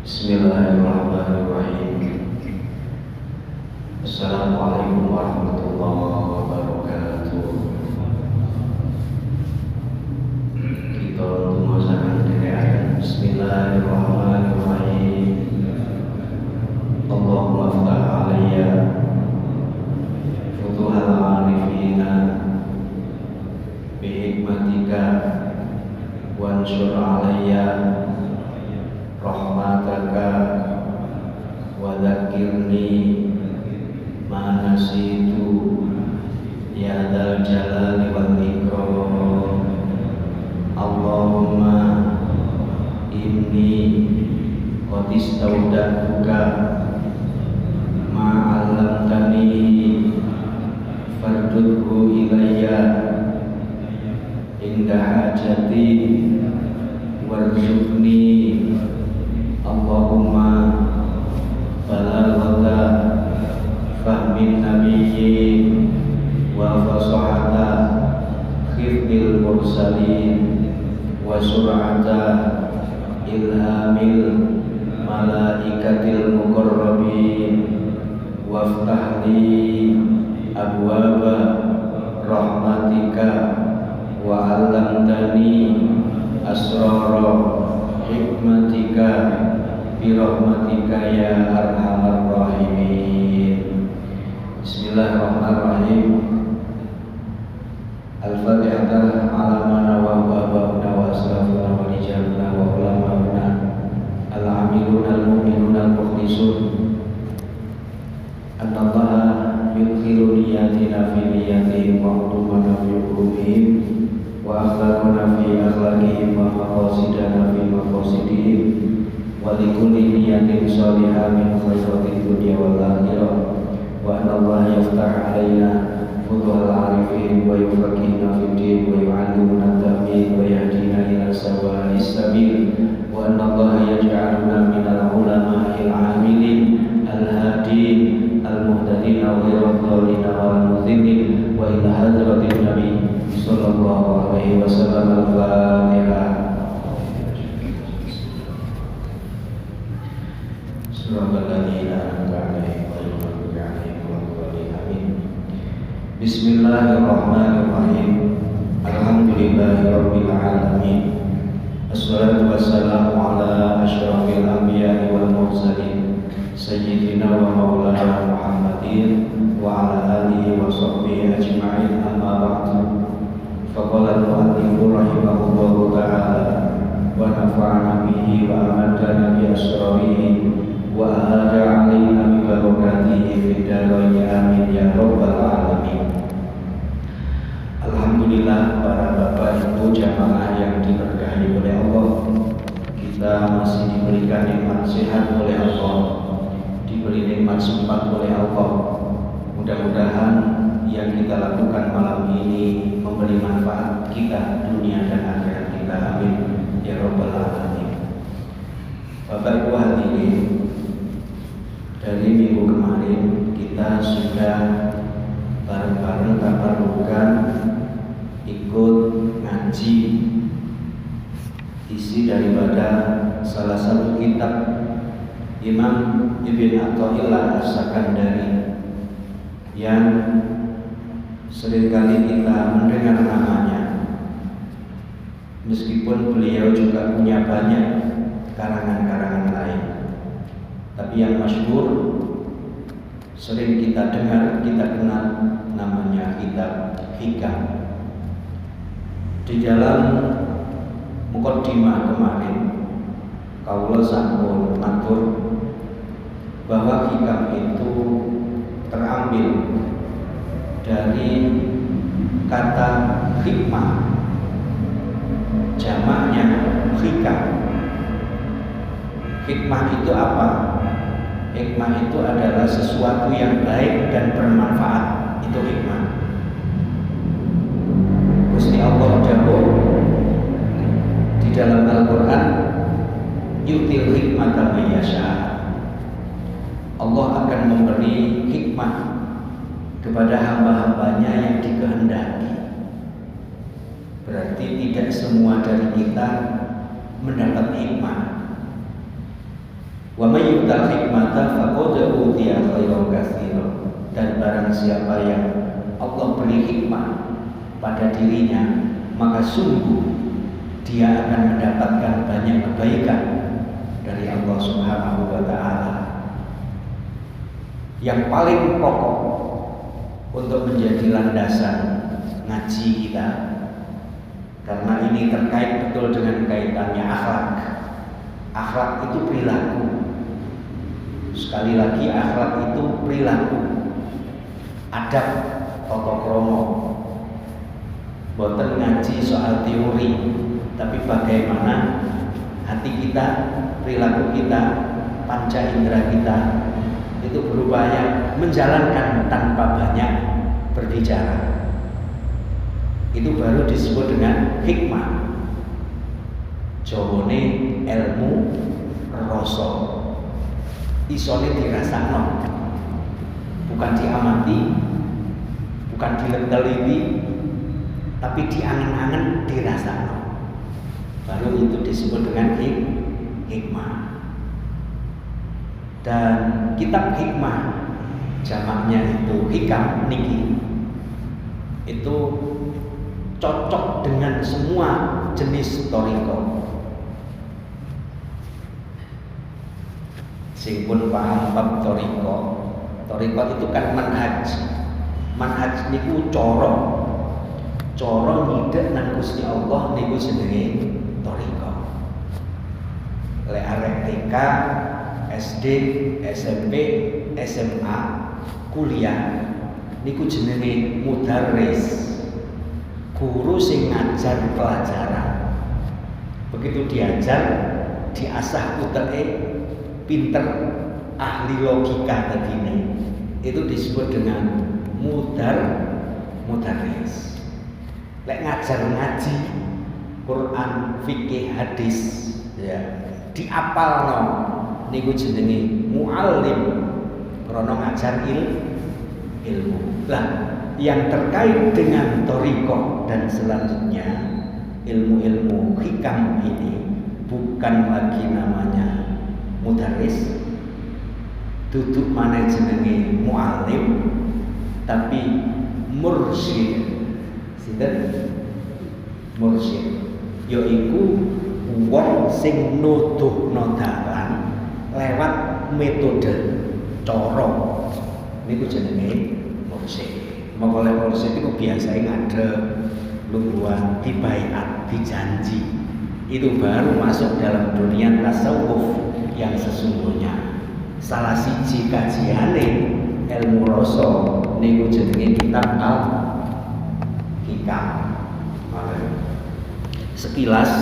Bismillahirrahmanirrahim. Assalamualaikum warahmatullahi wabarakatuh. Kita mengucapkan diri Bismillahirrahmanirrahim. Allahumma ftah alayya futuhal arifina bihikmatika wansur alayya rahmataka wa dzakirni ma nasitu ya dzal jalali wal ikram. Allahumma inni qad istaudatuka ma 'allamtani fardudhu ilayya inda hajati warzuqni Allahumma balaghata fahmin nabiyyin wa fasahata khifdil mursalin wa sur'ata ilhamil malaikatil muqarrabin waftahli abwaba rahmatika wa 'allamtani asrara hikmatika birahmatika ya arhamar rahimin. Bismillahirrahmanirrahim. Al-Fatihah ala mana wa abuna wa aslafuna wa rijaluna wa ulama'una al-amiluna al-mu'minuna al-mukhlisun annallaha yudkhilu niyatina fi niyatihim wa udumana fi udumihim wa akhlaquna fi akhlaqihim wa maqasidana fi maqasidihim wa likulli niyatin salihah min khairatid dunya wal akhirah wa anna Allah yaftah alaina futuhal arifin wa yufaqihna fid din wa yu'allimuna at-ta'wil wa yahdina ila sawa'is sabil wa anna Allah yaj'aluna minal ulama'il 'amilin al-hadin al-muhtadin ghairu dhalin wal mudhillin wa ila hadratin nabi sallallahu alaihi wasallam. Al-Fatihah. Bismillahirrahmanirrahim. Alhamdulillahirabbil alamin. Assalatu wassalamu ala asyrafil anbiya'i wal mursalin sayyidina wa maulana Muhammadin wa ala alihi wa sahbihi ajma'in, amma ba'du. Faqala al-mu'allifu rahimahullahu ta'ala wa nafa'ana bihi wa amadana bi asrarihi wa ahada alaina bi barakatihi fid dharain amin ya rabbal alamin. Alhamdulillah, para bapak ibu jamaah yang diberkahi oleh Allah, kita masih diberikan nikmat sehat oleh Allah, diberi nikmat sempat oleh Allah. Mudah-mudahan yang kita lakukan malam ini memberi manfaat kita dunia dan akhirat kita, amin ya rabbal alamin. Bapak ibu hadirin, dari minggu kemarin kita sudah bareng-bareng tabarukan ikut ngaji isi daripada salah satu kitab Imam Ibn Athaillah As-Sakandari yang seringkali kita mendengar namanya, meskipun beliau juga punya banyak karangan-karangan lain, tapi yang masyhur sering kita dengar, kita kenal namanya kitab Hikam. Di dalam mukaddimah kemarin kaula sampun matur bahwa hikam itu terambil dari kata hikmah, jamaknya hikam. Hikmah itu apa? Hikmah itu adalah sesuatu yang baik dan bermanfaat. Itu hikmah. Gusti Allah dawuh di dalam Al-Qur'an, yu'til hikmata may yasha. Allah akan memberi hikmah kepada hamba-hambanya yang dikehendaki. Berarti tidak semua dari kita mendapat hikmah. Wa may yu'tal hikmata faqad utiya khairan katsiran. Dan barang siapa yang Allah beri hikmah pada dirinya, maka sungguh dia akan mendapatkan banyak kebaikan dari Allah Subhanahu wa taala. Yang paling pokok untuk menjadi landasan ngaji kita, karena ini terkait betul dengan kaitannya akhlak. Akhlak itu perilaku. Sekali lagi, akhlak itu perilaku. Adab, tata krama. Boten ngaji soal teori, tapi bagaimana hati kita, perilaku kita, panca indera kita itu berupaya menjalankan tanpa banyak berbicara. Itu baru disebut dengan hikmah. Jawane ilmu rasa. Isone dirasakno. Bukan diamati, bukan diteliti, tapi diangen-angen dirasakno. Baru itu disebut dengan hikmah. Dan kitab hikmah jamaknya itu hikam niki, itu cocok dengan semua jenis thariqah. Sing pun paham bab thariqah. Thariqah itu kan manhaj. Manhaj niku cara nyidek nang Gusti Allah niku jenenge thariqah. Lek arek TK, SD, SMP, SMA, kuliah niku jenenge mudarris. Guru sing ngajar pelajaran. Begitu diajar, diasah uteke pinter, ahli logika tadine. Itu disebut dengan mudarris. Lek ngajar ngaji, Quran, fikih, hadis, ya, diapalno niku jenenge muallim, krana ngajar ilmu. Lah, yang terkait dengan thariqah dan selanjutnya ilmu-ilmu hikam ini bukan lagi namanya mudarris, duduk mana jenenge muallim, tapi mursyid. Sinten? Mursyid yaiku wong sing nuduhno dalan lewat metode cara. Niku jenenge mursyid. Maka mursyid itu biasanya ngadep, lungguhan, dibaiat, dijanji. Itu baru masuk dalam dunia tasawuf yang sesungguhnya. Salah siji kajiane ilmu rasa niku jenenge kitab al-hikam. Sekilas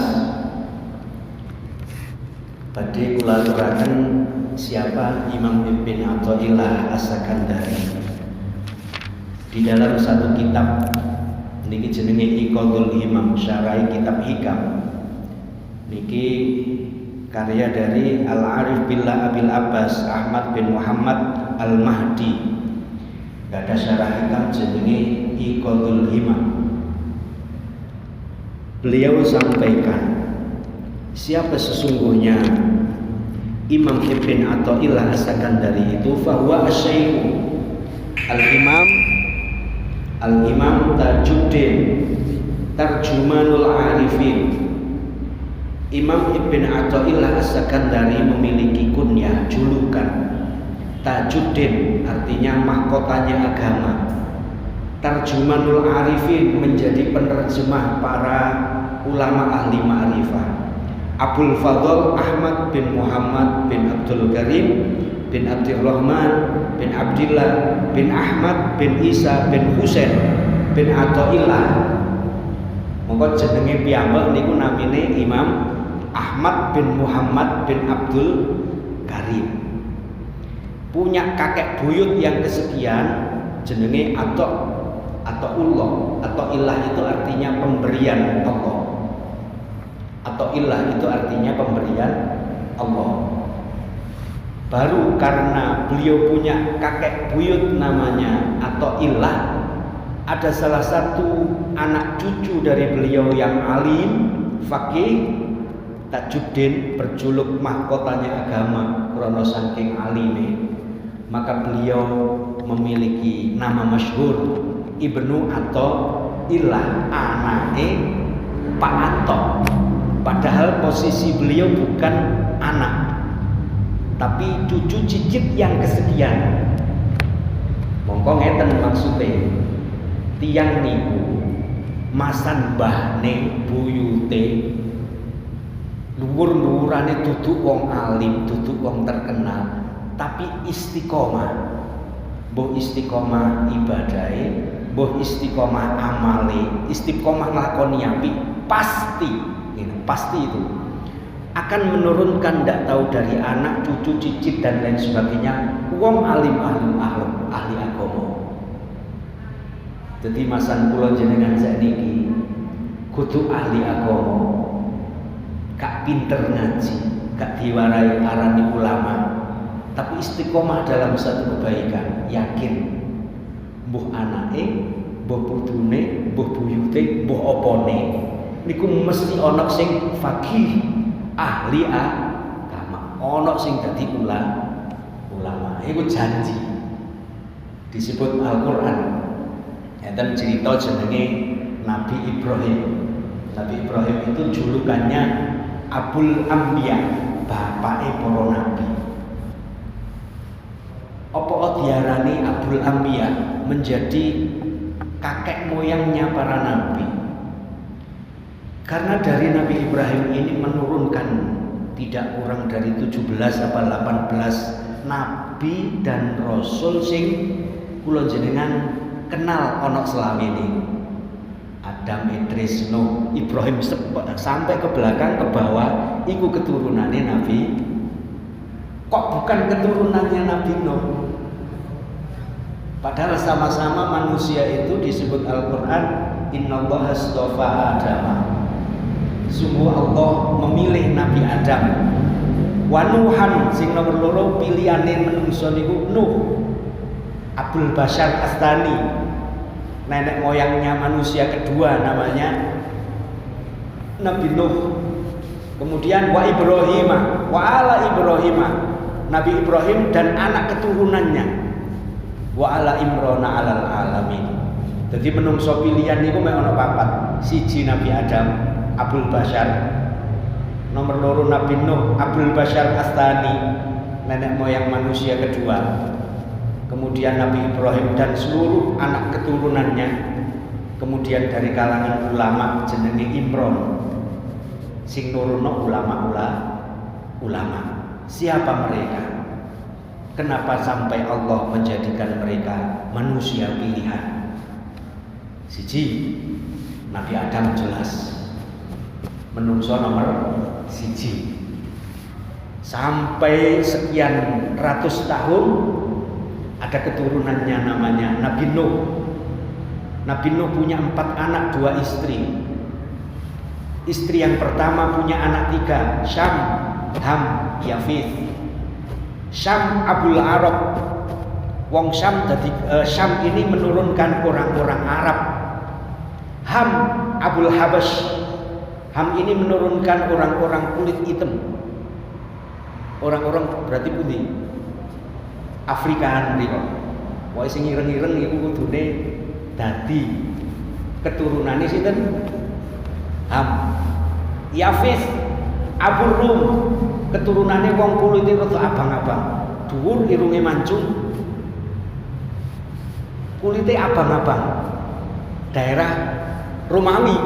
badhe kula aturaken siapa Imam Ibn Athaillah As-Sakandari. Di dalam satu kitab niki jenenge Iqadul Himam, syarah kitab hikam. Niki karya dari Al-Arif Billah Abil Abbas Ahmad bin Muhammad Al-Mahdi. Gak ada syarah hikam jenenge Iqadul Himam. Beliau sampaikan, siapa sesungguhnya Imam Ibn Athaillah As-Sakandari itu, fahuwa asy-syaikh Al-Imam Tajuddin Tarjumanul Arifin. Imam Ibn Athaillah As-Sakandari memiliki kunyah, julukan Tajuddin, artinya mahkotanya agama. Tarjumanul Arifin, menjadi penerjemah para ulama ahli ma'rifah. Abul Fadl Ahmad bin Muhammad bin Abdul Karim bin Abdurrahman bin Abdillah bin Ahmad bin Isa bin Husain bin Athaillah. Monggo jenenge piyambak niku namine Imam Ahmad bin Muhammad bin Abdul Karim. Punya kakek buyut yang kesekian jenenge Athaullah. Athaillah itu artinya pemberian Allah. Athaillah itu artinya pemberian Allah. Baru karena beliau punya kakek buyut namanya Athaillah, ada salah satu anak cucu dari beliau yang alim, faqih, Tajuddin berjuluk mahkotanya agama krana saking alime, maka beliau memiliki nama masyhur Ibnu Athaillah, anake Pak Atok. Padahal posisi beliau bukan anak, tapi cucu cicit yang kesekian. Mongko ngeten maksudnya, tiyang niku masan mbahne buyute luwur-luwurane duduk wong alim, duduk wong terkenal, tapi istiqomah. Mbuh istiqomah ibadahe, mbuh istiqomah amale, istiqomah nglakoni apik, pasti itu akan menurunkan, ndak tahu dari anak, cucu, cicit dan lain sebagainya, wong alim ahli agama. Jadi masan kula jenengan sakniki kudu ahli agama, gak pinter ngaji, gak diwarai arani ulama, tapi istiqomah dalam satu kebaikan, yakin mbuh anake, mbuh putune, mbuh buyute, mbuh opone niku mesti ana sing faqih, ahli agama, ana sing dadi ulama. Iku janji disebut Al-Qur'an. Enten cerita jenenge Nabi Ibrahim. Nabi Ibrahim itu julukannya Abul Anbiya, bapake para nabi. Apa diarani Abul Anbiya? Menjadi kakek moyangnya para nabi. Karena dari Nabi Ibrahim ini menurunkan tidak kurang dari 17 atau 18 nabi dan rasul sing kula jenengan kenal ana selawene. Adam, Idris, Nuh, Ibrahim sampai ke belakang ke bawah iku keturunannya Nabi. Kok bukan keturunannya Nabi Nuh? Padahal sama-sama manusia itu disebut Al-Qur'an, innallaha astafa Adam. Sungguh Allah memilih Nabi Adam. Wa Nuhan sing nomor loro pilihane menungso niku Nuh. Abul Bashar Astani, nenek moyangnya manusia kedua namanya Nabi Nuh. Kemudian wa Ibrahim, wa ala Ibrahim, Nabi Ibrahim dan anak keturunannya, wa ala Imran alal alamin. Jadi menungso pilihan niku mek ana papat. Siji Nabi Adam, Abul Bashar. Nomor loro Nabi Nuh, Abul Bashar Astani, nenek moyang manusia kedua. Kemudian Nabi Ibrahim dan seluruh anak keturunannya. Kemudian dari kalangan ulama jenenge Imron, sing nuruno ulama. Siapa mereka? Kenapa sampai Allah menjadikan mereka manusia pilihan? Siji, Nabi Adam jelas menungso nomor siji. Sampai sekian ratus tahun ada keturunannya namanya Nabi Nuh. Nabi Nuh punya 4 anak, 2 istri. Istri yang pertama punya anak 3, Syam, Ham, Yafith. Syam Abul Arab. Wong Syam jadi Syam ini menurunkan orang-orang Arab. Ham Abul Habash. Ham ini menurunkan orang-orang kulit hitam. Orang-orang berarti putih. Afrikaan mriko. Wae sing ireng-ireng iku kudune dadi keturunane sinten? Ham. Yafis Abu Rum, keturunane wong kulite rada abang-abang. Dhuwur irunge mancung. Kulite abang-abang. Daerah Romawi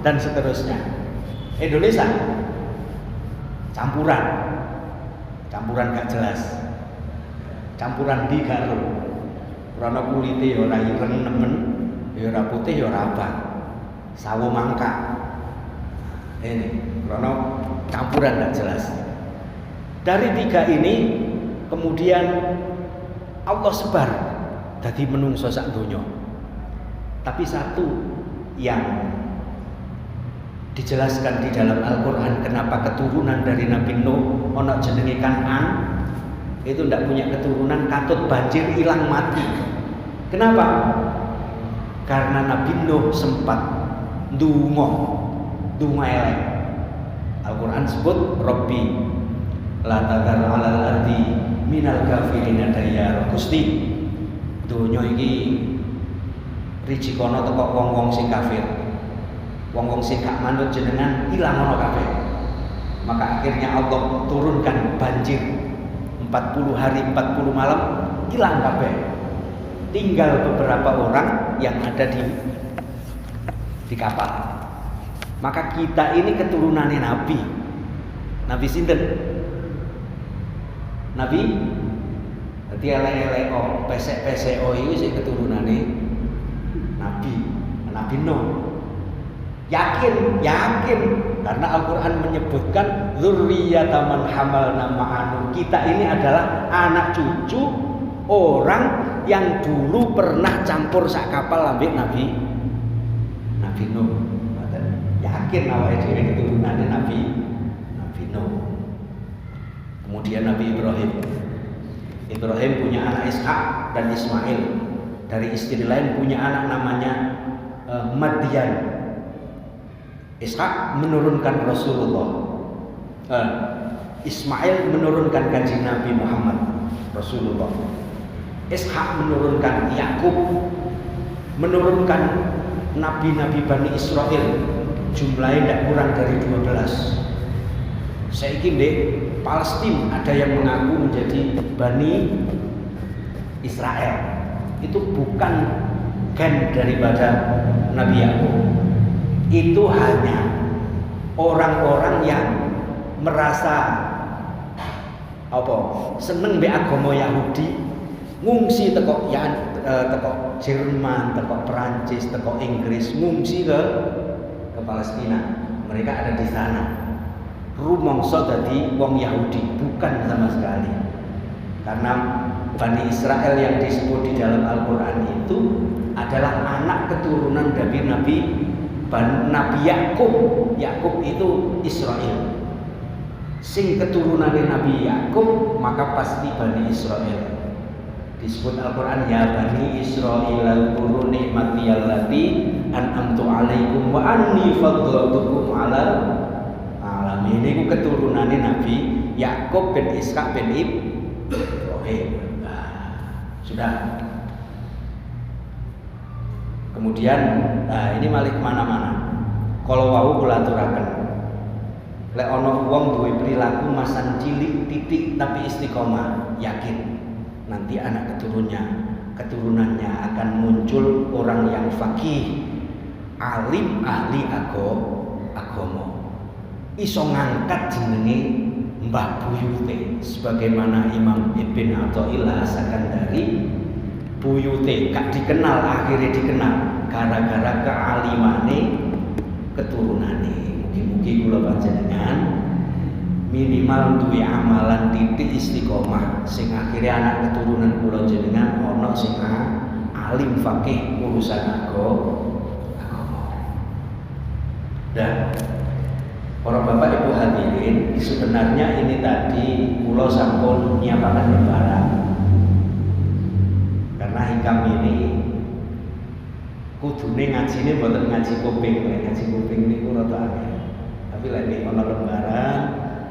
dan seterusnya. Indonesia campuran gak jelas. Campuran di karo karena kulite ya ora ireng nemen, ya ora putih ya ora abang. Sawo mangka. Ini karena campuran gak jelas. Dari 3 ini kemudian Allah sebar dadi menungso sak donya. Tapi satu yang dijelaskan di dalam Al-Qur'an, kenapa keturunan dari Nabi Nuh ana jenenge Kan'an itu tidak punya keturunan, katut banjir hilang mati. Kenapa? Karena Nabi Nuh sempat ndonga elek. Al-Quran sebut Rabbi la tadar alal ardi minal kafirina dayyara. Gusti donya iki rijikono teko wong-wong sing kafir, wong-wong sing gak manut jenengan ilangono kabeh. Maka akhirnya Allah turunkan banjir 40 hari 40 malam, hilang kabeh. Tinggal beberapa orang yang ada di kapal. Maka kita ini keturunannya Nabi. Nabi sinten? Nabi dadi elek-elek pesek-pesek iki sing keturunannya Nabi Nuh. Yakin karena Al-Quran menyebutkan dzurriyyatan man hamalna ma'anu. Kita ini adalah anak cucu orang yang dulu pernah campur sak kapal ambek Nabi Nuh. Yakin awake dhewe keturunannya Nabi Nuh. Kemudian Nabi Ibrahim punya anak Ishak dan Ismail. Dari istri lain punya anak namanya Madian. Ishak menurunkan Rasulullah, Ismail menurunkan kanjeng Nabi Muhammad Rasulullah. Ishak menurunkan Yakub, menurunkan nabi-nabi Bani Israel, jumlahnya tidak kurang dari 12. Saiki ndek Palestina ada yang mengaku menjadi Bani Israel. Itu bukan gen daripada Nabi Yakub. Itu hanya orang-orang yang merasa seneng be agama Yahudi, ngungsi teko Jerman, teko Perancis, teko Inggris, ngungsi ke Palestina. Mereka ada di sana. Rumangsa dadi wong Yahudi, bukan sama sekali. Karena Bani Israel yang disebut di dalam Al-Quran itu adalah anak keturunan dari Nabi Yakub. Yakub itu Israel. Sing keturunannya Nabi Yakub maka pasti Bani Israel. Disebut Al-Quran ya Bani Israel al-quru ni'mati allati an'amtu alaikum wa anni faddaltukum 'alal alamin. Ini keturunannya Nabi Yakub bin Ishak bin Ibrahim. Sudah. Kemudian ini malih kemana-mana. Kalau wau kula aturaken, lek ana wong duwe perilaku masan cilik titik tapi istiqomah, yakin nanti anak keturunannya akan muncul orang yang faqih, alim, ahli agama. Iso ngangkat jenenge Mbah Buyute, sebagaimana Imam Ibn Athaillah As-Sakandari. Buyute gak dikenal, akhirnya dikenal gara-gara kealimane keturunane. Mugi-mugi kula panjenengan minimal duwe amalan titik istiqomah sing akhirnya anak keturunan kula jenengan ana sing alim faqih urusan agama. Dan para bapak ibu hadirin, sebenarnya ini tadi kula sampun nyiapaken lembaran. Karena hikam ini kudune ngajine mboten ngaji kuping, ngaji kuping niku rada akeh. Tapi lek ana lembaran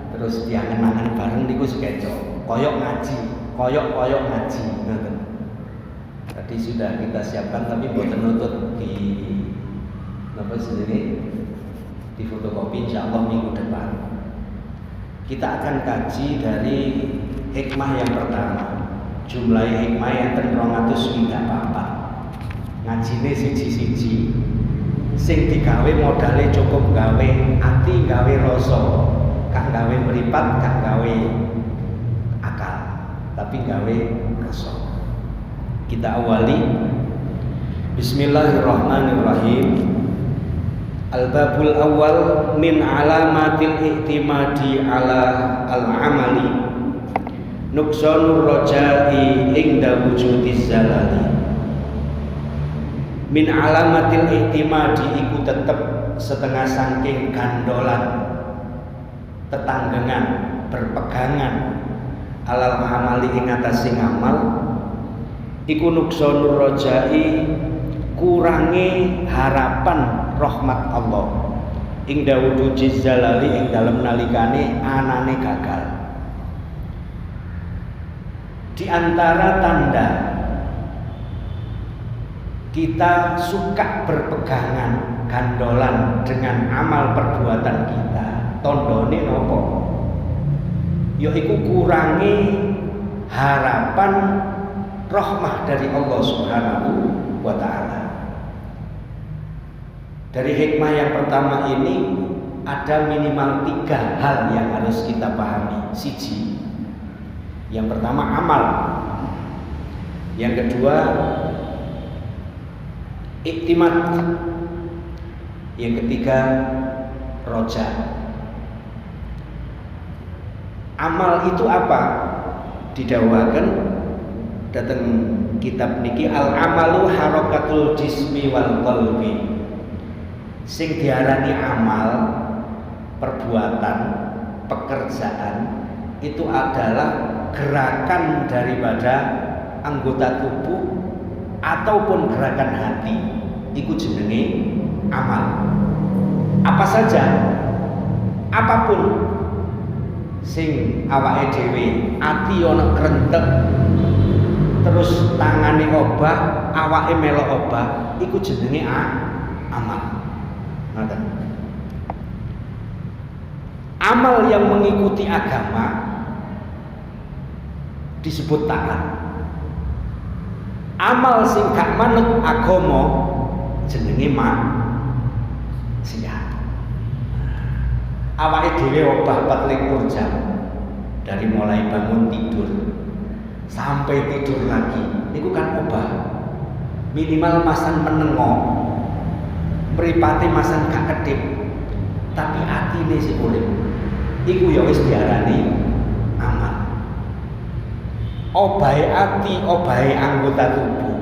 terus diangen-angen bareng niku sekecok. Koyok ngaji, koyok ngaji ngoten. Tadi sudah kita siapkan tapi mboten nutut di di fotokopi insyaallah minggu depan. Kita akan kaji dari hikmah yang pertama. Jumlah hikmah yang 200 apa-apa. Ngajine siji-siji. Sing digawe modale cukup gawe ati, gawe rasa, gak gawe mripat, gak gawe akal, tapi gawe rasa. Kita awali Bismillahirrahmanirrahim. Al-babul awal min alamatil i'timadi ala al-amali nuqsanur raja'i inda wujudiz zalali. Min alamatil i'timadi iku tetep setengah saking gandolan, tetanggengan, berpegangan alal amali ing atase ngamal iku nuqsanur raja'i, kurangi harapan rahmat Allah ing Dawudu Jizzalali ing dalem nalikane anane gagal. Di antara tanda kita suka berpegangan gandolan dengan amal perbuatan kita, tandane napa? Yaiku kurangi harapan rahmah dari Allah Subhanahu wa ta'ala. Dari hikmah yang pertama ini ada minimal 3 hal yang harus kita pahami. Siji, yang pertama amal, yang kedua iktimat, yang ketiga roja. Amal itu apa? Didawuhaken dateng kitab niki, al amalu harakatul jismi wal qalbi. Sing diarani amal, perbuatan, pekerjaan itu adalah gerakan daripada anggota tubuh ataupun gerakan hati. Iku jenenge amal. Apa saja, apapun sing awake dhewe ati ana krentek terus tangane obah, awake melok obah, iku jenenge amal. Ngoten. Amal yang mengikuti agama disebut taat. Amal sing gak manut agama jenenge maksiat. Awake dhewe obah 24 jam dari mulai bangun tidur sampai tidur lagi, niku kan obah. Minimal masan menengo, mripate masan gak kedip, tapi atine sing urip. Iku ya wis diarani amal. Obahe ati, obahe anggota tubuh,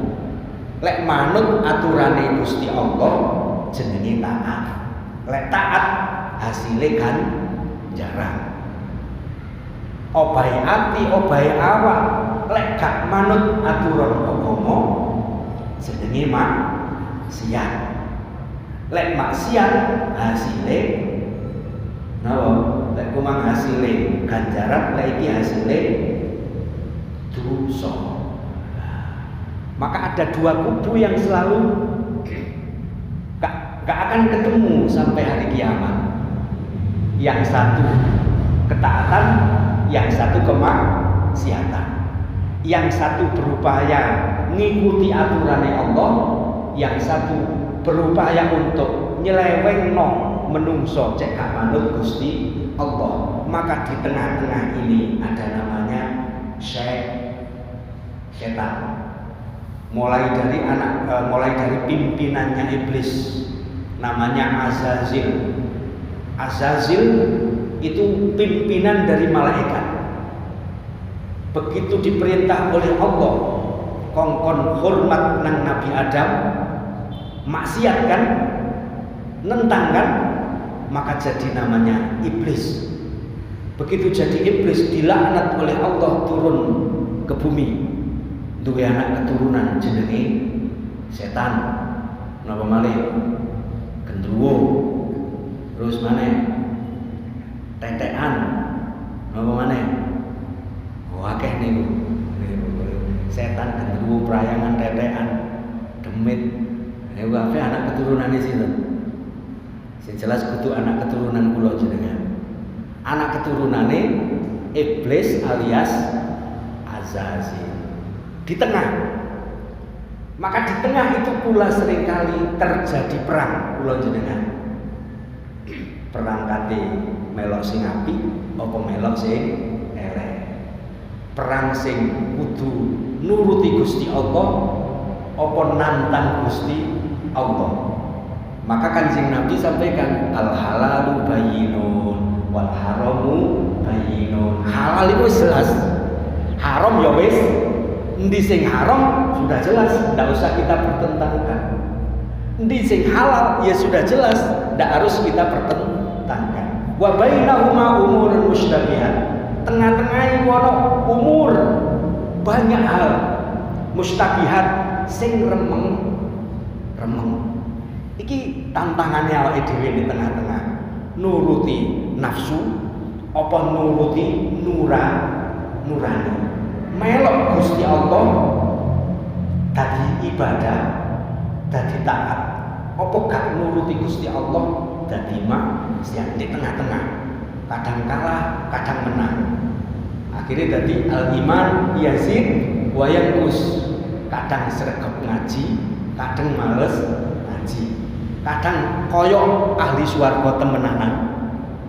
lek manut aturane Gusti Allah jenenge taat. Lek taat hasilnya kan jarang. Obahe ati, obahe awak, lek gak manut aturan agama jenenge maksiat. Lek maksiat hasilnya napa? Lek kumang hasilnya ganjaran, lek iki hasilnya dosa. Maka ada 2 kubu yang selalu gak akan ketemu sampai hari kiamat. Yang satu ketaatan, yang satu kemaksiatan. Yang satu berupaya ngikuti aturannya Allah, yang satu berupaya untuk nyelewengno menungso cek gak manut Gusti Allah. Maka di tengah-tengah ini ada namanya setan. Mulai dari pimpinannya iblis namanya Azazil. Azazil itu pimpinan dari malaikat. Begitu diperintah oleh Allah kongkon hormat nang Nabi Adam, maksiat kan, nentang kan, maka jadi namanya iblis. Begitu jadi iblis dilaknat oleh Allah, turun ke bumi, duwe anak keturunan jenenge setan. Napa malih? Gendruwo. Terus maneh tetekan. Napa maneh? Akeh niku. Setan, gendruwo, prayangan, tetekan, demit. Niku kabeh anak keturunane sinten? Sing jelas kudu anak keturunan kula jenengan. Anak keturunane iblis alias Azazil. Di tengah. Maka di tengah itu pula seringkali terjadi perang kula jenengan. Perang kate melok sing apik apa melok sing elek. Perang sing kudu nuruti Gusti Allah apa nantang Gusti Allah. Maka Kanjeng Nabi sampaikan al halalu bayyinun wal haramu bayyinun. Halal itu jelas, haram ya wis. Endi sing haram sudah jelas, tidak usah kita pertentangkan. Endi sing halal ya sudah jelas, tidak harus kita pertentangkan. Wa bainahuma umurun mustabihat. Tengah-tengah ono umur banyak hal mustabihat sing remeng. Iki tantangannya awake dhewe di tengah-tengah. nuruti nafsu apa nuruti nurani. Melok Gusti Allah dadi ibadah, dadi taat. Apa gak nuruti Gusti Allah dadi maksiat di tengah-tengah. Kadang kalah, kadang menang. Akhirnya dadi al-iman yazid wa yanqus. Kadang sregep ngaji, kadang males ngaji. Kadang koyok ahli swarga temenanan,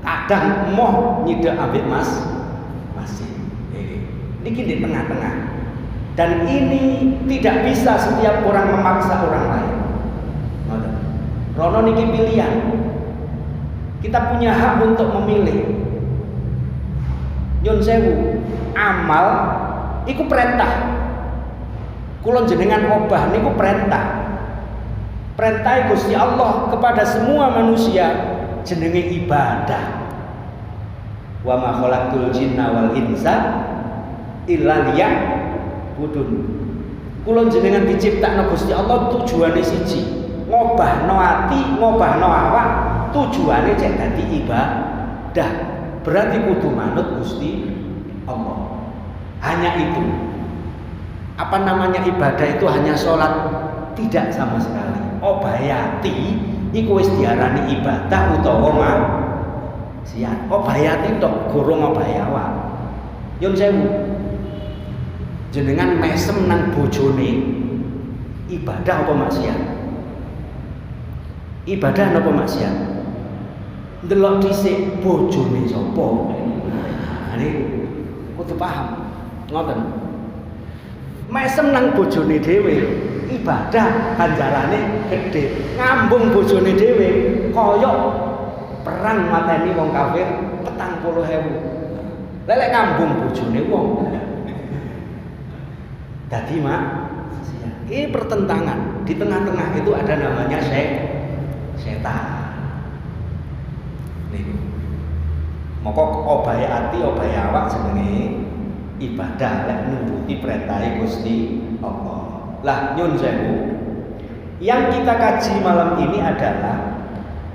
kadang moh nyidek ambek masih. Niki di tengah-tengah. Dan ini tidak bisa setiap orang memaksa orang lain. Rono niki pilihan. Kita punya hak untuk memilih. Nyun sewu, amal iku perintah. Kula jenengan obah niku perintah. Perintah Gusti Allah kepada semua manusia jenenge ibadah. Wa ma khalaqtul jinna wal insa illa liya'budun. Kula jenengan diciptakno Gusti Allah tujuane siji, ngobahno ati, ngobahno awak, tujuane cek dadi ibadah. Berarti kudu manut Gusti Allah. Hanya itu. Apa namanya ibadah itu hanya sholat? Tidak sama sekali. Obayati iku wis diarani ibadah utawa maksiat. Obayati tok gorong obayawa. Yun sewu. Jenengan mesem nang bojone ibadah apa maksiat? Ibadah apa maksiat? Ndelok dhisik bojone sapa? Ini kudu paham. Ngoten. Mesem nang bojone dhewe ibadah ganjarane gede, ngambung bojone dhewe kaya perang mateni wong kafir 40.000. Lek ngambung bojone wong dadi ini pertentangan. Di tengah-tengah itu ada namanya setan. Niku moko obaya ati obaya awak jenenge ibadah lek nuruti perintah Gusti Allah. Lah nyun sewu, yang kita kaji malam ini adalah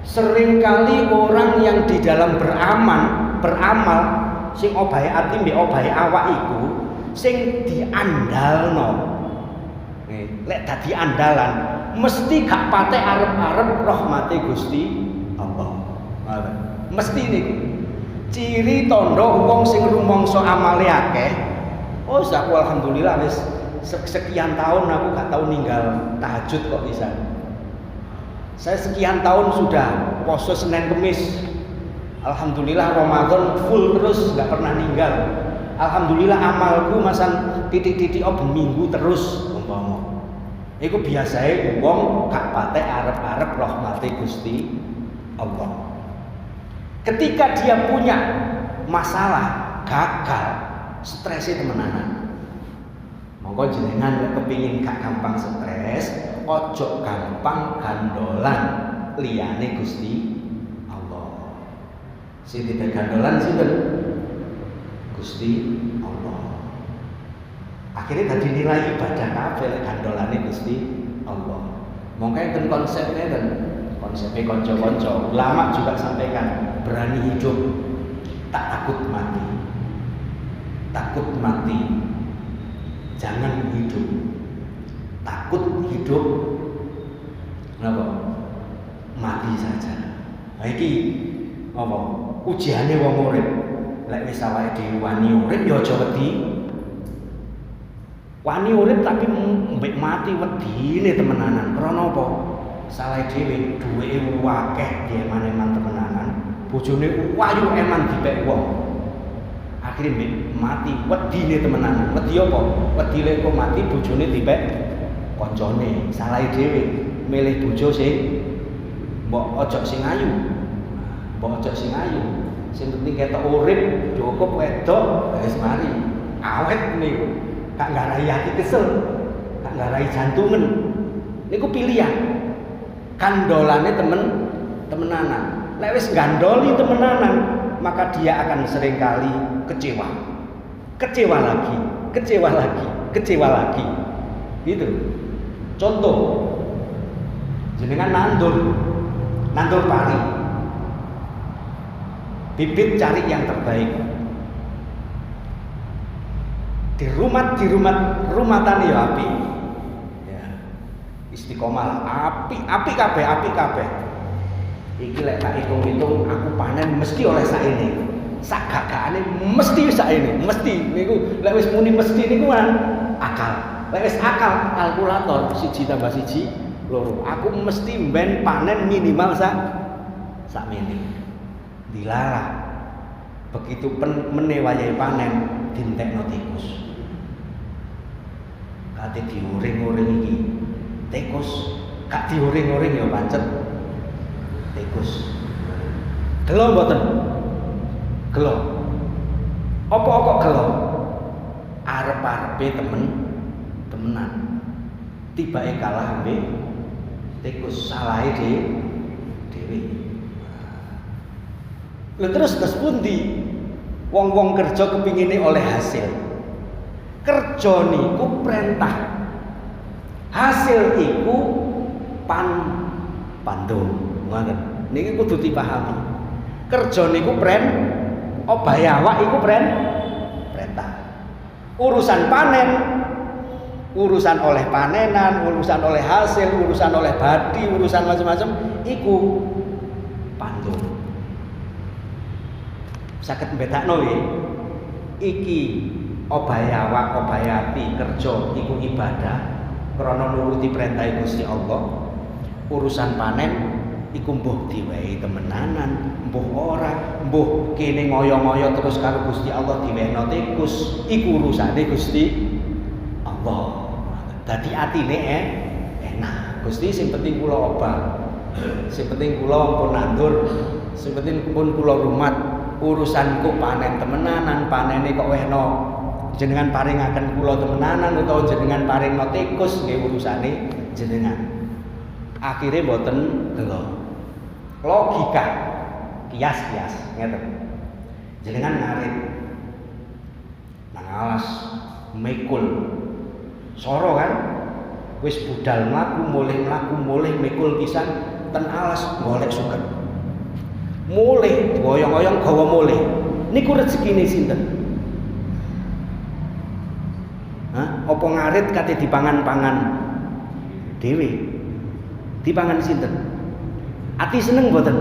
seringkali orang yang di dalam beramal sing obahe ati mbek obahe awak iku sing diandalno. Lek dadi andalan mesti gak patek arep-arep rahmate Gusti Allah. Mesti niku. Ciri tondo wong sing rumangsa amale akeh. Oh, aku alhamdulillah wis sekian tahun aku gak tahu ninggal tahajud kok bisa. Saya sekian tahun sudah puasa Senin Kemis. Alhamdulillah Ramadan full terus gak pernah ninggal. Alhamdulillah amalku masan titik-titik minggu terus umpama. Iku biasae wong gak patek arep-arep rahmate Gusti Allah. Ketika dia punya masalah, gagal, stresnya temenanan. Monggo jenengan kepingin gak gampang stres, ojo gampang gandolan liyane Gusti Allah. Sing tidak gandolan sinten? Gusti Allah. Akhirnya tadi nilai ibadah kabeh gandolane Gusti Allah. Monggo enten konsepnya ten. Konsepnya konco-konco, ulama juga sampaikan berani hidup, tak takut mati. Takut mati, jangan hidup. Takut hidup, kenapa? Mati saja. Nah, iki apa? Ujiane wong urip. Lek wis awake dhewe wani urip ya aja wedi. Wani urip tapi mbek mati wedine temenanan. Krana apa? Salah dhewe duweke akeh dieman-eman temenanan, bojone wayu eman dipek wong. Akhire mati wedine temenanan. Wedi apa? Wedi lek kok mati bojone dipek kancane. Salah dhewe milih bojo sing mbok ojo sing ayu. Mbok ojo sing ayu. Sing penting ketok urip, cukup wedok, wis mari. Awet niku. Gak ngarai hati kesel, gak ngarai jantungan. Niku pilihan. Gandolane temenanan. Lek wis gandoli temenanan, maka dia akan seringkali kecewa. Kecewa lagi, kecewa lagi, kecewa lagi. Gitu. Contoh, jenengan nandur pari. bibit cari yang terbaik. Di rumatan ya api. Ya. Istiqomah api kabeh. Iki lek tak hitung-hitung aku panen mesti oleh saiki. Sak gagakane mesti saiki, mesti niku lek wis muni mesti niku kan akal. Lek wis akal kalkulator 1 + 1 2. Aku mesti ben panen minimal sak mini. Dilarang. Begitu menewayai panen dintekno tikus. Kate diuring-uring iki. Tikus gak diuring-uring ya pancet. Tikus. Gelo mboten? Gelo. Apa kok gelo? Arep-arepe temenan. Tibake kalah ambek tikus, salahe dhewe. Lha terus pundi? Wong-wong kerja kepingine oleh hasil. Kerja niku perintah. Hasil iku pandung. Ngoten. Niki kudu dipahami. Kerja niku obayawak iku perintah. Urusan panen, urusan oleh panenan, urusan oleh hasil, urusan oleh badi, urusan macam-macam iku pandung. Saged mbedakno nggih. Iki obayawak, obayati kerja iku ibadah krana nuruti perintah Gusti Allah. Urusan panen iku mbuh diwehi temenanan, mbuh ora, mbuh kene ngoyo-ngoyo terus karo Gusti Allah diwehno tikus, iku urusane Gusti Allah. Dadi atine enak. Gusti sing penting kula obah. Sing penting kula pun nandur, sing penting pun kula rumat. Urusanku panen temenanan, panene kok wehno jenengan paringaken kula temenanan utawa jenengan paringno tikus nggih urusane jenengan. Akhire mboten gelo. Logika kias-kias ngeten. Jenengan ngarit nang alas mikul soro kan wis budal mlaku mulih mikul pisan ten alas golek suket. Mulih goyong-goyong gawa mulih. Niku rezekine sinten? Hah? Apa ngarit kate dipangan-pangan dhewe? Dipangan sinten? Ati seneng mboten?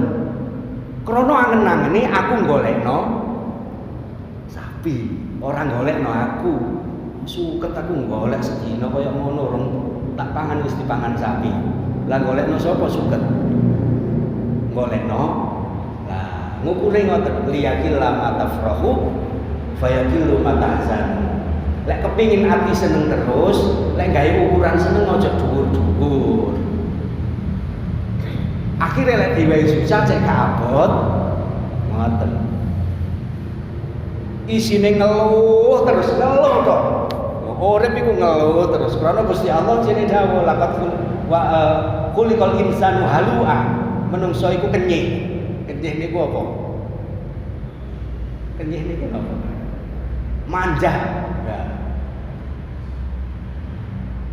Krana angen-angene aku golekno sapi, ora golekno aku. Suket aku golek sedina kaya ngono rong tak pangan wis dipangan sapi. Lah golekno sapa suket? Golekno. Lah ngukure ngoten liyakil la tafrahu fayakil ma tahzan. Lek kepingin ati seneng terus, lek gawe ukuran seneng aja dhuwur-dhuwur. Akhirnya lek diwehi susah cek kabot ngoten. Isine ngeluh terus ngeluh tok. Urip iku ngeluh terus krana Gusti Allah jene dawuh laqad khuliqal insanu halu'a. Menungso iku kenyih. Kenyih niku apa? Kenyih niku apa? Manja. Ya.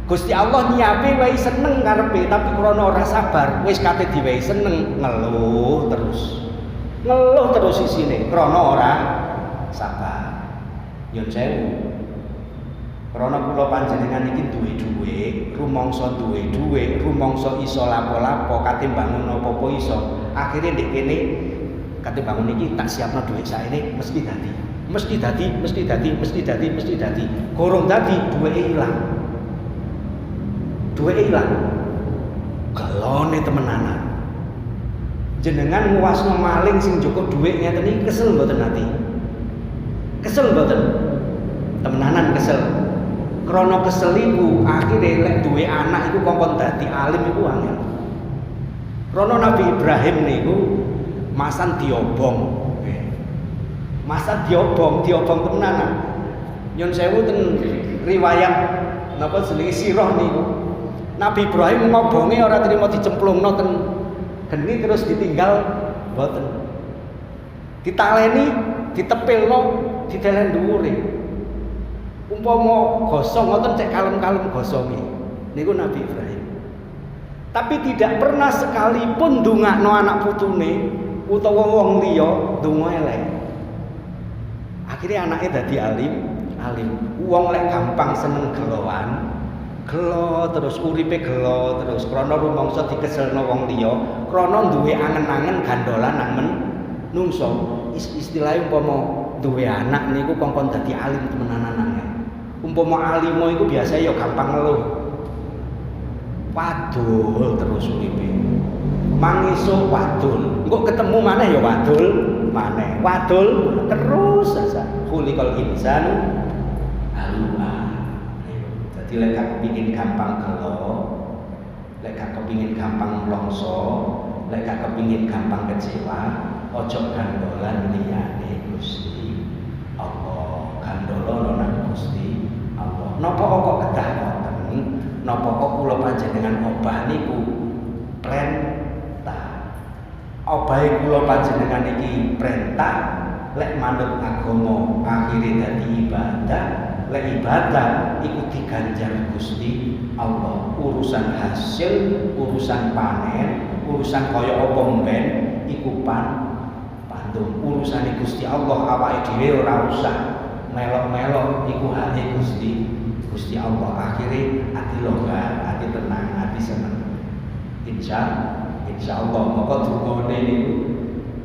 Gusti Allah nyiape wae seneng karepe tapi krana ora sabar wis kate diwehi seneng ngeluh terus isine krana ora sabar. Yen sewu krana kula panjenengan iki duwe dhuwit, rumangsa duwe dhuwit, rumangsa iso lapo-lapo kate bangun apa-apa iso. Akhire ndek kene kate bangun iki tak siapno dhuwit saene mesti dadi. Gorong dadi dhuwite ilang. Galone temenanan. Jenengan nguwasno maling sing njoko dhuwit ngeten iki kesel mboten ati? Kesel mboten? Temenanan kesel. Krana kesel iku akhire lek duwe anak iku kongkon dadi alim iku angel. Krana Nabi Ibrahim niku masan diobong. Masan diobong temenanan. Nyun sewu ten riwayat napa jenenge sirah niku. Nabi Ibrahim ngobonge ora trimo dicemplungno ten geni terus ditinggal mboten. Ditaleni, ditepilno, didelen dhuwure. Umpama gosong ngoten cek kalem-kalem gosonge. Niku Nabi Ibrahim. Tapi tidak pernah sekalipun ndongakno anak putune utawa wong liya ndonga elek. Akhirnya anaknya dadi alim. Wong lek gampang seneng geloan, gelo terus uripe gelo terus krana rumangsa dikeselno wong liya, krana duwe angen-angen gandolan nang menungso. Istilahé umpama duwe anak niku kongkon dadi alim temenanan angel. Umpama alimo iku biasa ya gampang ngeluh. Wadul terus uripe. Mangiso wadul. Engko ketemu maneh ya wadul maneh. Wadul terus saja. Kulikal insan halu'a. Jadi lek gak kepingin gampang gelo, lek gak kepingin gampang longso, lek gak kepingin gampang kecewa, ojo gandolan liyane Gusti Allah. Gandolo nang Gusti Allah. Napa kok kedah ngoten? Napa kok kula panjenengan obah niku perintah. Obahe kula panjenengan iki perintah. Lek manut agama akhire dadi ibadah, lek ibadah iku diganjar Gusti Allah. Urusan hasil, urusan panen, urusan kaya apa mben iku pandum. Urusane Gusti Allah awake dhewe ora usah melok-melok iku hake Gusti Allah. Akhire ati longgar, ati tenang, ati seneng. Insya Allah moko dungane niku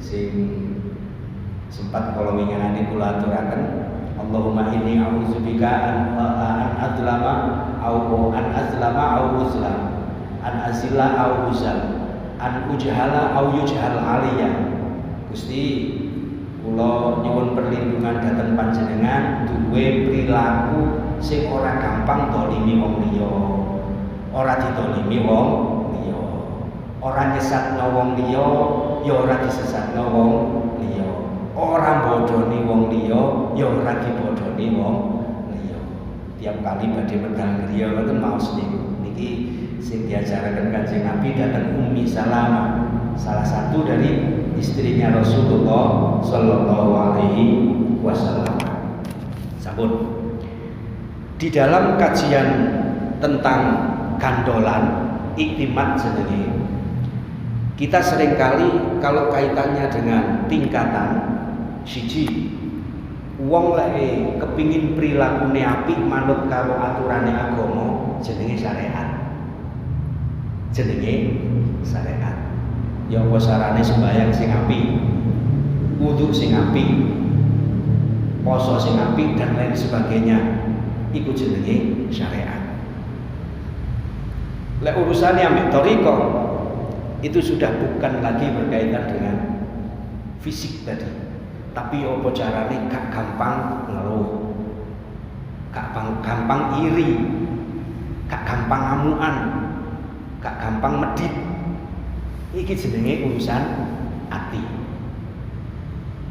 sing sempat kalau winginane kula aturaken, Allahumma inni a'udzubika an azlama au uzlam, an azilla au uzal, an ujhala au yujhal aliyah. Gusti kula nyuwun perlindungan dhateng panjenengan duwe perilaku sing ora gampang dolimi wong liya, ora didolimi wong liya, ora nyesatno wong liya, ya ora disesatno wong liya. Orang bodoni wong liya, ya ora dibodoni wong liya. Tiap kali badhe medal griya ngoten maos niku. Niki sing diajaraken Kanjeng Nabi datang Ummi Salamah, salah satu dari istrinya Rasulullah sallallahu alaihi wasallam. Sampun. Di dalam kajian tentang gandolan iktimat jenenge, kita seringkali kalau kaitannya dengan tingkatan siji, wong lek kepingin prilakune apik manut karo aturane agama jenenge syariat. Ya apa sarane sembahyang sing apik, wudu sing apik, poso sing apik dan lain sebagainya. Iku jenenge syariat. Lek urusannya ambek thariqah itu sudah bukan lagi berkaitan dengan fisik tadi, tapi apa carane gak gampang ngeluh, gak gampang iri, gak gampang amuan, gak gampang medit. Iki jenenge urusan hati.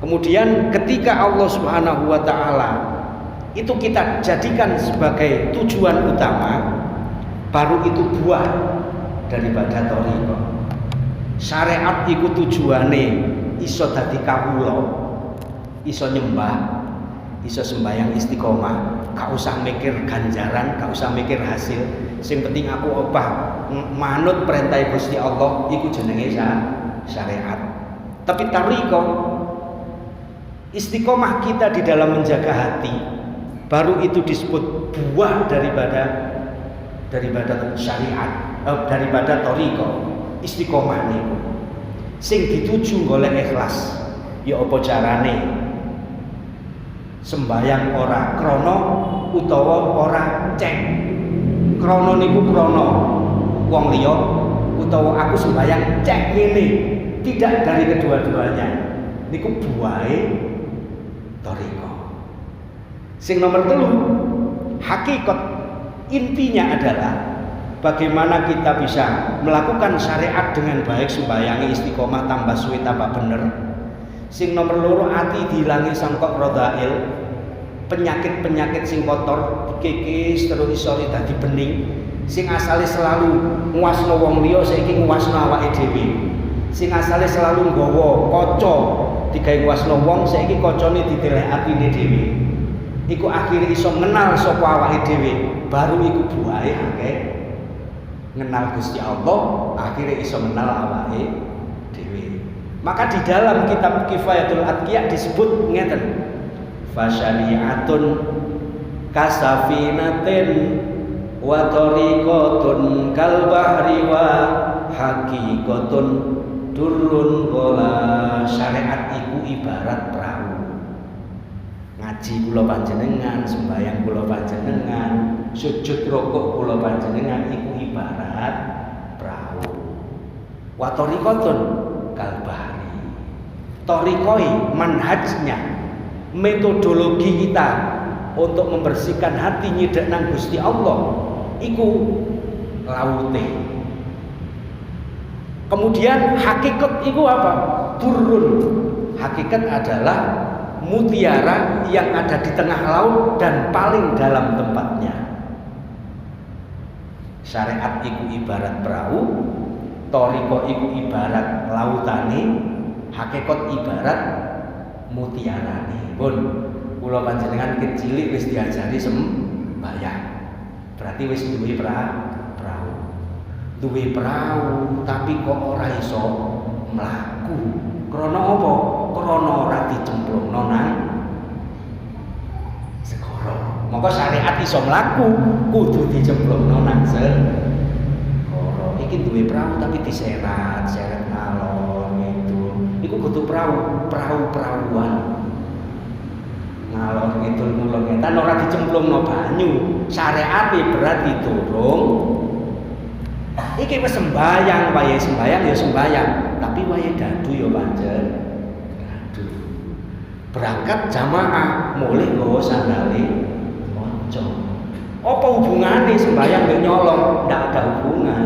Kemudian ketika Allah Subhanahu wa taala itu kita jadikan sebagai tujuan utama, baru itu buah daripada thariqah. Syariat iku tujuane iso dadi kawula, iso nyembah, iso sembahyang istiqomah, gak usah mikir ganjaran, gak usah mikir hasil. Sing penting aku obah manut perintah Gusti Allah, iku jenenge syariat. Tapi thariqah, istiqomah kita di dalam menjaga hati, baru itu disebut buah daripada syariat, daripada thariqah. Istiqomah niku sing dituju golek ikhlas. Ya apa carane? Sembayang ora krana utawa ora cek. Krana niku krana wong liya utawa aku sembayang cek ngene. Tidak dari kedua-duanya. Niku buahe thariqah. Sing nomor 3, hakikat intinya adalah bagaimana kita bisa melakukan syariat dengan baik, sembayangi istiqomah tambah suwe tambah bener. Sing nomor 2, ati diilangi sangkok rodail, penyakit-penyakit sing kotor dikikis terus isore dadi bening. Sing asale selalu nguasno wong liya saiki nguasno awake dhewe. Sing asale selalu nggawa kaca digawe nguasno wong saiki kacane ditelek atine dhewe. Iku akhire iso ngenal sapa awake dhewe, baru iku buahe akeh ngenal Gusti Allah, akhirnya iso menal awake dhewe. Maka di dalam kitab Kifayatul Atqiya disebut ngeten, fasyari'atun kasafinatin wa tariqatun kal bahri wa haqiqatun durrun wala. Syariat iku ibarat perahu. Ngaji kula panjenengan, sembahyang kula panjenengan, sujud rukuk kula panjenengan iku ibarat perahu. Wa tariqatun kal bahri. Torikoi manhajnya, metodologi kita untuk membersihkan hati nyidek nang Gusti Allah iku laute. Kemudian hakikat iku apa? Turun. Hakikat adalah mutiara yang ada di tengah laut dan paling dalam tempatnya. Syariat iku ibarat perahu, toriko iku ibarat lautane, hakikat ibarat mutiarane. Pun kula panjenengan kecilik wis diajari sembahyang. Berarti wis duwe perahu. Duwe perahu tapi kok ora iso mlaku. Krana apa? Krana ora dicemplungno nang segara. Maka syariat iso mlaku kudu dicemplungno nang segara. Iki duwe perahu tapi diseret ngalor ngidul. Iku kudu perahu-perahuan. Ngalor ngidul mulung ngetan ora dicemplungno banyu. Syariate berarti durung. Iki wis sembayang, wayahe sembayang ya sembayang, tapi wayahe dadu ya pancen dadu. Berangkat jamaah mulih nggawa sandale kanca. Apa hubungane sembayang mbek nyolong? Ndak ada hubungan.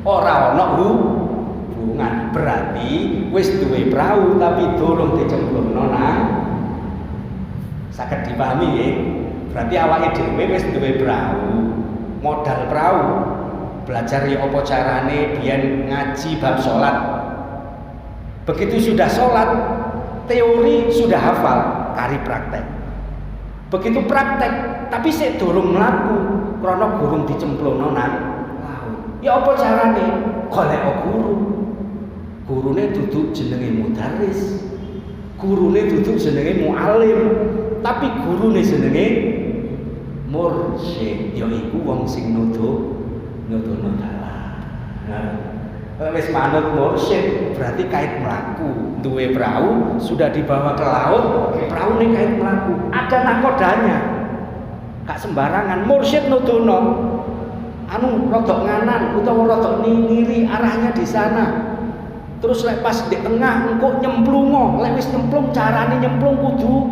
Ora ana hubungan. Berarti wis duwe perahu tapi durung dicemplungno nang. Saged dipahami nggih? Berarti awake dhewe wis duwe perahu. Modal perahu. Belajar ya apa carane biyen ngaji bab salat. Begitu sudah salat, teori sudah hafal, kari praktek. Begitu praktek, tapi sik durung mlaku krana gurung dicemplungno nang laut. Ya apa carane? Golek guru. Gurune duduk jenenge mudarris. Gurune duduk jenenge muallim, tapi gurune jenenge mursyid, yaiku wong sing nuduh dalan. Nah, wis manut mursyid berarti kait melaku. Duwe perahu sudah dibawa ke laut, perahu ini kait melaku. Ada nakodanya. Gak sembarangan. Mursyid nuduno, anu rodok nganan utawa rodok ngiri arahnya di sana. Terus lek pas di tengah engko nyemplungo, lek wis nyemplung carane nyemplung kudu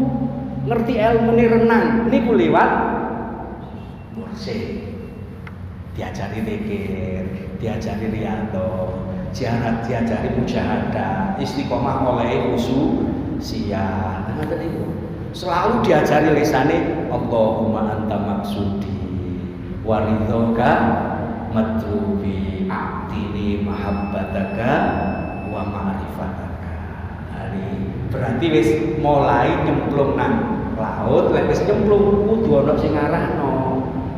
ngerti ilmune renang. Niku liwat mursyid. Diajari zikir, diajari riyadhah, diajari mujahadah, istiqomah oleh khususiyah. Ngoten niku. Selalu diajari lisane Allahumma anta maksudi wa ridhoka matlubi a'tini mahabbataka wa ma'rifataka. Berarti wis mulai nyemplung nang laut, lek wis nyemplung kudu ana sing ngarahno.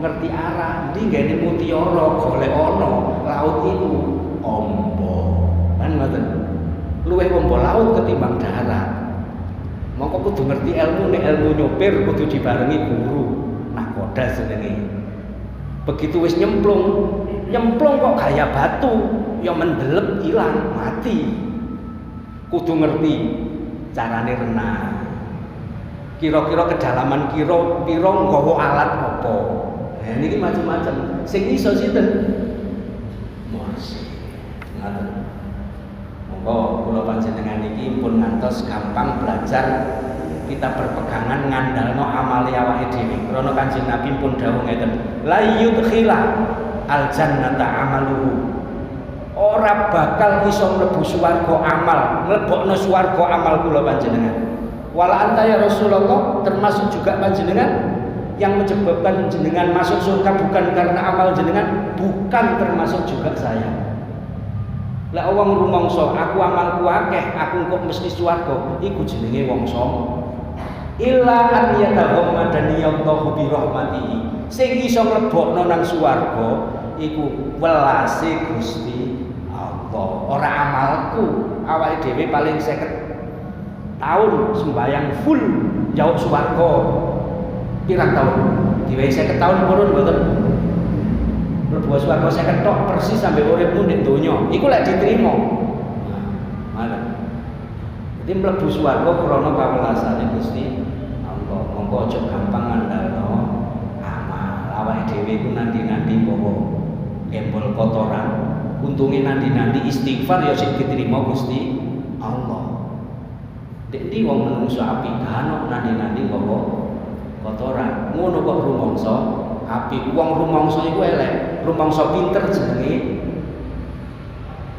Ngerti arah, ndi ngene mutiara golek ana laut iku ombo. Kan ngoten. Luwih ombo laut ketimbang darat. Mongko kudu ngerti ilmu, nek ilmu nyopir kudu dibarengi guru. Nakoda jenenge. Begitu wis nyemplung kok gaya batu, ya mendelep ilang, mati. Kudu ngerti carane renang. Kira-kira kedalaman kira nggawa alat apa. Nah, ini macam-macam. Sing iso sinten? Mursyid. Ngoten. Monggo kula panjenengan iki pun ngantos gampang belajar kita berpegangan ngandalno amale awake dhewe. Krana Kanjeng Nabi pun dawuh ngeten, la yudkhila al jannata amaluhu. Ora bakal iso mlebu swarga amal, mlebokno swarga amal kula panjenengan. Wala anta ya Rasulullah, termasuk juga panjenengan yang menyebabkan jenengan masuk surga bukan karena amal jenengan, bukan termasuk juga saya. Lah wong rumangsa aku amalku akeh, aku kok mesti swarga, iku jenenge wong sombong. Illa an yataghammadani Allahu bi rahmatihi. Sing iso mlebokno nang swarga iku welase Gusti Allah, ora amalku. awake dhewe paling 50 tahun sembahyang full jauh swarga. Pirang tahun? Diwehi 50 tahun purun mboten. Mlebu swarga 50 tok persis sampai uripmu ning donya. Iku lek diterima. Mana? Jadi mlebu swarga krana kawelasane Gusti Allah. Monggo aja gampang ngandalno amal. Awake dhewe ku nanti-nanti bawa embol kotoran. Untunge nanti-nanti istighfar ya sing diterima Gusti Allah. Dek ndi wong menungso apik kan nanti-nanti bawa kotoran. Ngono kok rumangsa apik. Wong rumangsa iku elek. Rumangsa pinter jenenge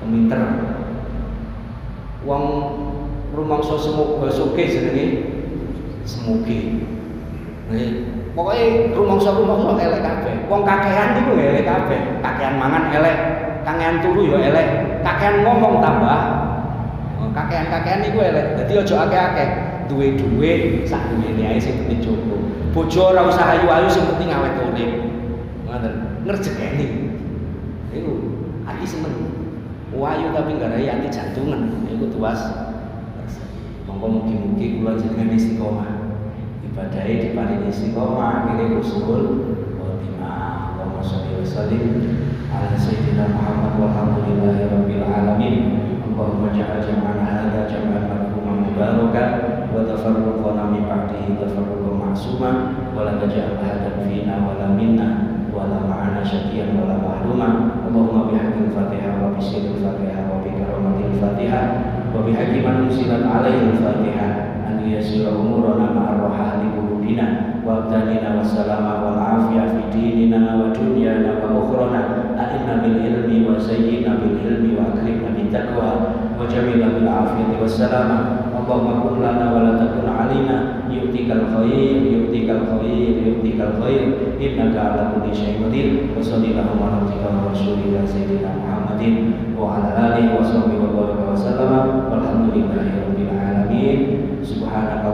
pinter. Wong rumangsa semoga sugih jenenge semoge. Pokoke rumangsa elek kabeh. Wong kakehan niku elek kabeh. Kakehan mangan elek, kakehan turu ya elek, kakehan ngomong tambah. Kakehan niku elek. Dadi aja akeh-akeh. Duwe dhuwit sak duwene ae sing penting cukup. Bojo ora usah ayu-ayu sing penting awet urip. Ngoten. Ngerjekeni. Iku ati semen. Wayu tapi enggak ada ati jantungan. Iku tuas. Monggo mugi-mugi kula jenengan istiqomah. Ibadahe diparingi istiqomah, akhire usul khotimah. Allahumma sholli wa sallim ala sayyidina Muhammad walhamdulillahi rabbil alamin. Allahumma ja'al jam'ana hadza jam'an marhuman mubarakan wa tafarruqana min ba'dihi tafarruqan ma'suman wa la taj'al hadan fina wa la minna wa la ma'ana syaqiyan wa la mahruman. Allahumma bihaqqil Fatihah wa bisirril Fatihah wa bi karamatil Fatihah wa bihaqqi man unzilat alaihi Fatihah an yasira umurana ma'ar rahati qulubina wa abdanina wassalama wal afiyah fi dinina wa dunyana wa ukhrana a'inna bil ilmi wa sayyidina bil ilmi wa akrimna bit taqwa wa jamilna bil afiyati wassalama. Allahumma kun lana wa la takun alina yu'tikal khair innaka ala kulli syai'in qadir. Wa sallallahu ala rasulillah sayyidina Muhammadin wa ala alihi wa sahbihi wa baraka wa sallama walhamdulillahi rabbil alamin. Subhanallah.